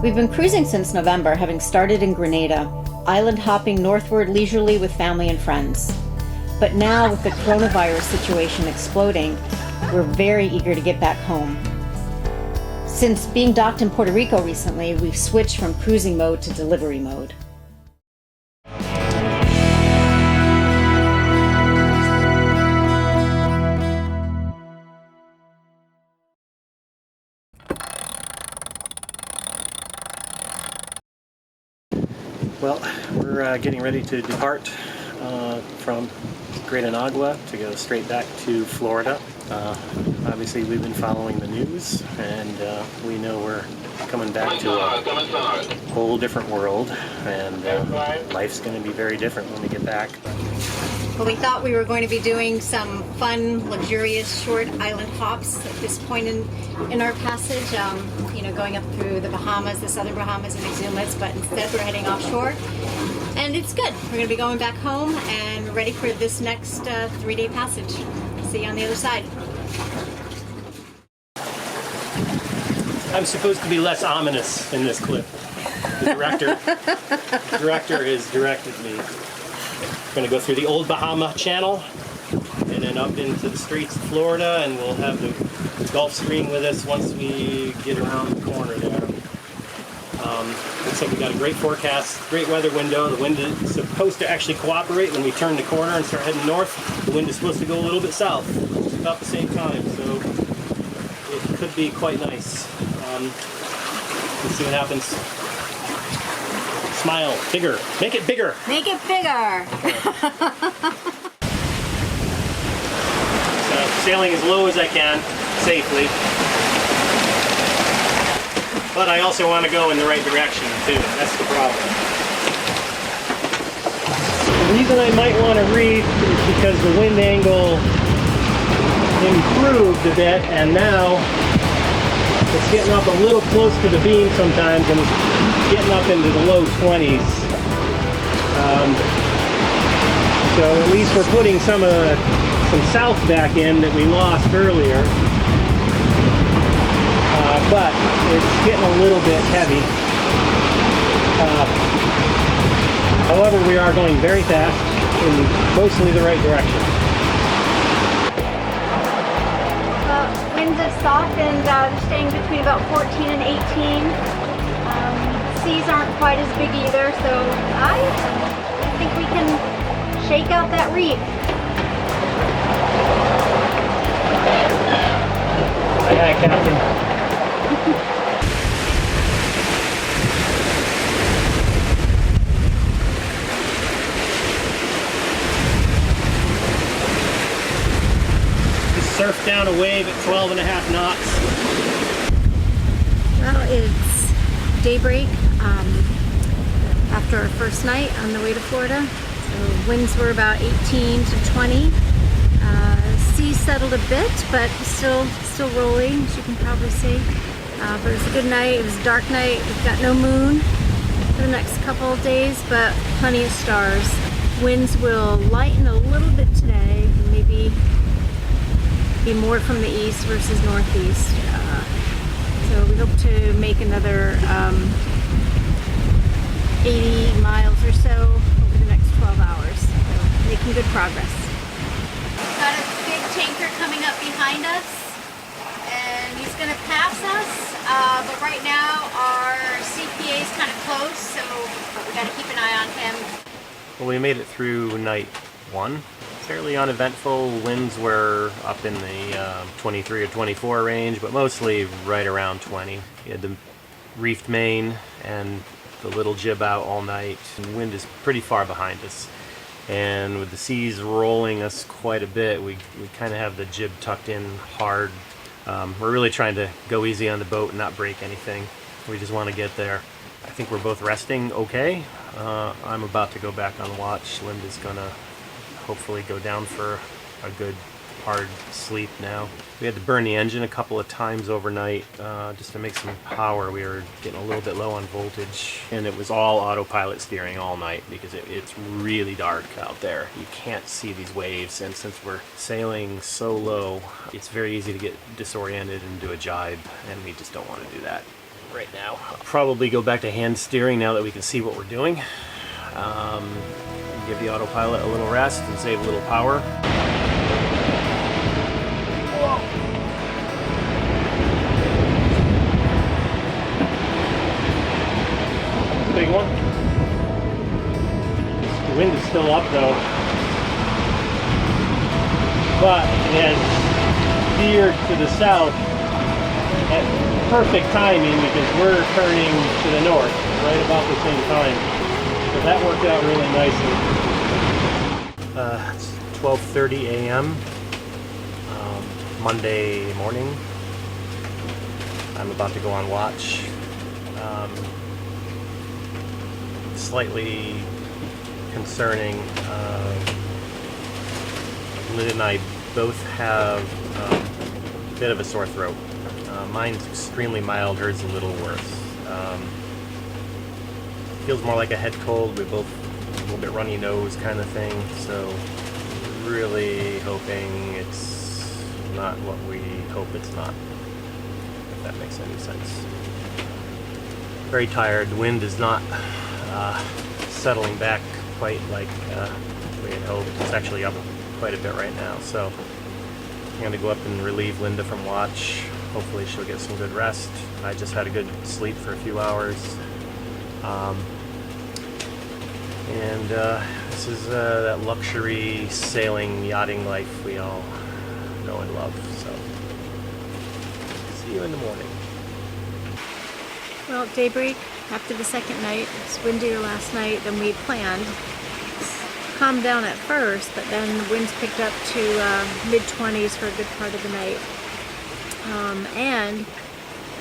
We've been cruising since November, having started in Grenada, island hopping northward leisurely with family and friends. But now, with the coronavirus situation exploding, we're very eager to get back home. Since being docked in Puerto Rico recently, we've switched from cruising mode to delivery mode. Well, we're getting ready to depart from Great Inagua to go straight back to Florida. Obviously, we've been following the news, and we know we're coming back to a whole different world, and life's going to be very different when we get back. Well, we thought we were going to be doing some fun, luxurious, short island hops at this point in our passage. Going up through the Bahamas, the southern Bahamas and Exumas, but instead we're heading offshore. And it's good. We're going to be going back home and we're ready for this next 3-day passage. See you on the other side. I'm supposed to be less ominous in this clip. The director has directed me. We're going to go through the old Bahama Channel and then up into the streets of Florida, and we'll have the Gulf Stream with us once we get around the corner there. Looks like we got a great forecast, great weather window. The wind is supposed to actually cooperate when we turn the corner and start heading north. The wind is supposed to go a little bit south about the same time, so it could be quite nice. Let's see what happens. Smile, bigger, make it bigger. Make it bigger. So, sailing as low as I can, safely. But I also want to go in the right direction too. That's the problem. The reason I might want to reef is because the wind angle improved a bit, and now it's getting up a little close to the beam sometimes, and it's getting up into the low 20s. So at least we're putting some south back in that we lost earlier. But it's getting a little bit heavy. However, we are going very fast in mostly the right direction. Winds have softened, they're staying between about 14 and 18. Seas aren't quite as big either, so I think we can shake out that reef. Aye, aye, Captain. Just surfed down a wave at 12.5 knots. Well, it's daybreak after our first night on the way to Florida. So winds were about 18 to 20. Sea settled a bit, but still rolling, as you can probably see. But it was a good night. It was a dark night. We've got no moon for the next couple of days, but plenty of stars. Winds will lighten a little bit today, maybe be more from the east versus northeast. So we hope to make another 80 miles or so over the next 12 hours. So making good progress. Got a big tanker coming up behind us, and he's going to pass us, but right now our CPA is kind of close, so we got to keep an eye on him. Well, we made it through night 1. Fairly uneventful. Winds were up in the 23 or 24 range, but mostly right around 20. We had the reefed main and the little jib out all night. And the wind is pretty far behind us. And with the seas rolling us quite a bit, we kind of have the jib tucked in hard. We're really trying to go easy on the boat and not break anything. We just want to get there. I think we're both resting okay. I'm about to go back on watch. Linda's gonna hopefully go down for a good hard sleep now. We had to burn the engine a couple of times overnight just to make some power. We were getting a little bit low on voltage, and it was all autopilot steering all night because it's really dark out there. You can't see these waves, and since we're sailing so low, it's very easy to get disoriented and do a jibe, and we just don't want to do that. right now. I'll probably go back to hand steering now that we can see what we're doing. Give the autopilot a little rest and save a little power. Whoa. Big one. The wind is still up though, but it has veered to the south at perfect timing because we're turning to the north right about the same time. So that worked out really nicely. It's 12:30 a.m. Monday morning. I'm about to go on watch. Slightly concerning. Linda and I both have a bit of a sore throat. Mine's extremely mild, hers a little worse. Feels more like a head cold. We both a little bit runny nose kind of thing. So really hoping it's not what we hope it's not. If that makes any sense. Very tired. The wind is not settling back quite like we had hoped. It's actually up quite a bit right now. So I'm going to go up and relieve Linda from watch. Hopefully she'll get some good rest. I just had a good sleep for a few hours. This is that luxury sailing, yachting life we all know and love. So, see you in the morning. Well, at daybreak, after the second night, it was windier last night than we planned. Calmed down at first, but then the winds picked up to mid-20s for a good part of the night. And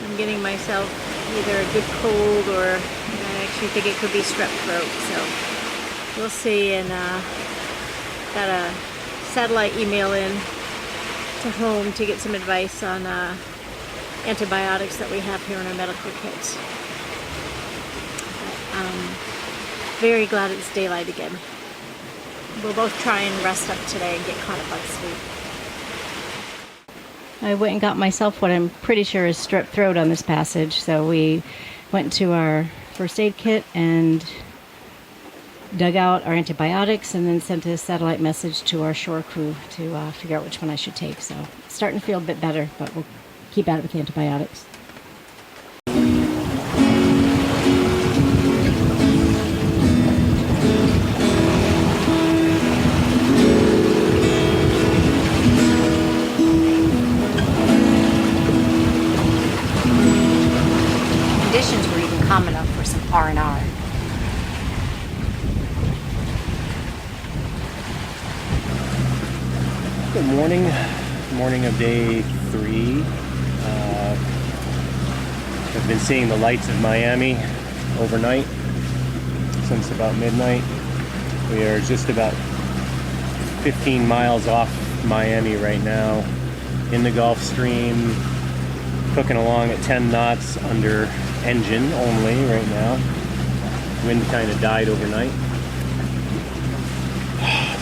I'm getting myself either a good cold or I actually think it could be strep throat. So we'll see. And got a satellite email in to home to get some advice on antibiotics that we have here in our medical kits. Very glad it's daylight again. We'll both try and rest up today and get caught up on sleep. I went and got myself what I'm pretty sure is strep throat on this passage. So we went to our first aid kit and dug out our antibiotics and then sent a satellite message to our shore crew to figure out which one I should take. So it's starting to feel a bit better, but we'll keep at it with the antibiotics. Conditions were even calm enough for some R&R. Good morning. Morning of day 3. I've been seeing the lights of Miami overnight since about midnight. We are just about 15 miles off Miami right now in the Gulf Stream, cooking along at 10 knots under engine only right now. Wind kind of died overnight.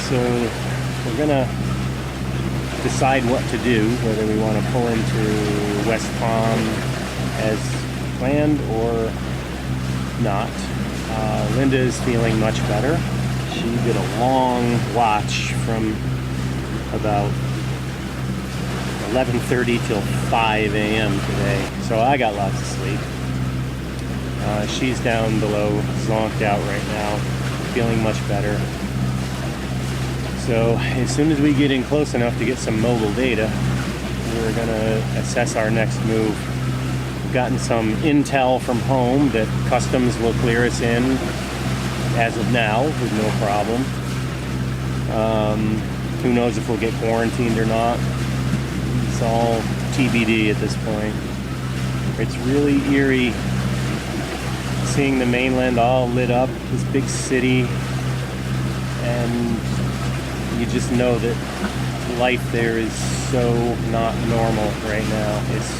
So we're gonna decide what to do, whether we want to pull into West Palm as planned or not. Linda is feeling much better. She did a long watch from about 11:30 till 5 a.m. today, so I got lots of sleep. She's down below, zonked out right now, feeling much better. So as soon as we get in close enough to get some mobile data, we're gonna assess our next move. We've gotten some intel from home that customs will clear us in as of now with no problem. Who knows if we'll get quarantined or not. It's all TBD at this point. It's really eerie seeing the mainland all lit up, this big city, and you just know that life there is so not normal right now. It's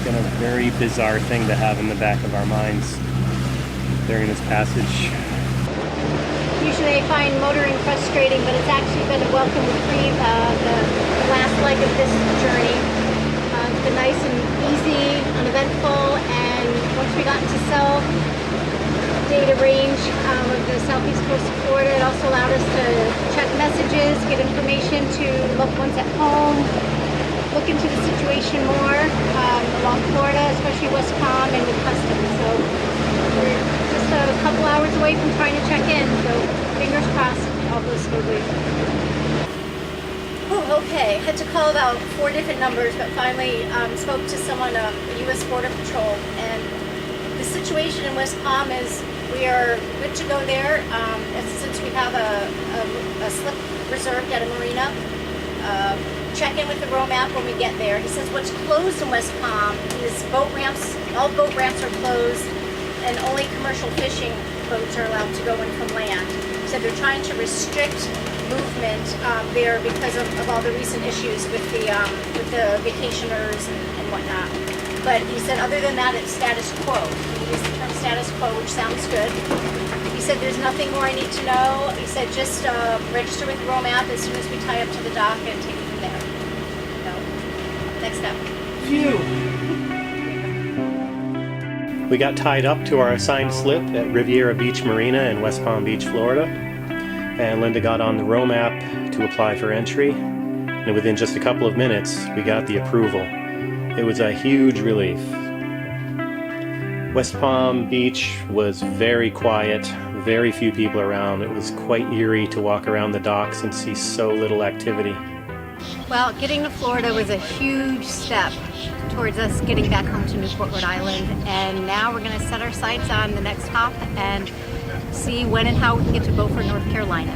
been a very bizarre thing to have in the back of our minds during this passage. Usually I find motoring frustrating, but it's actually been a welcome reprieve, the last leg of this journey. It's been nice and easy, uneventful, and cell data range of the southeast coast of Florida. It also allowed us to check messages, get information to loved ones at home, look into the situation more along Florida, especially West Palm and with Customs. So we're just a couple hours away from trying to check in. So fingers crossed, all goes smoothly. Oh, okay. Had to call about 4 different numbers, but finally spoke to someone at U.S. Border Patrol. And the situation in West Palm is we are good to go there since we have a slip reserved at a marina. Check in with the row map when we get there. He says what's closed in West Palm is boat ramps. All boat ramps are closed, and only commercial fishing boats are allowed to go in from land. He said they're trying to restrict movement there because of all the recent issues with the vacationers and whatnot. But he said other than that, it's status quo. He used the term status quo, which sounds good. He said there's nothing more I need to know. He said just register with the row map as soon as we tie up to the dock and take it from there. So, next step. We got tied up to our assigned slip at Riviera Beach Marina in West Palm Beach, Florida. And Linda got on the row map to apply for entry. And within just a couple of minutes, we got the approval. It was a huge relief. West Palm Beach was very quiet, very few people around. It was quite eerie to walk around the docks and see so little activity. Well, getting to Florida was a huge step towards us getting back home to Newport, Rhode Island. And now we're going to set our sights on the next hop and see when and how we can get to Beaufort, North Carolina.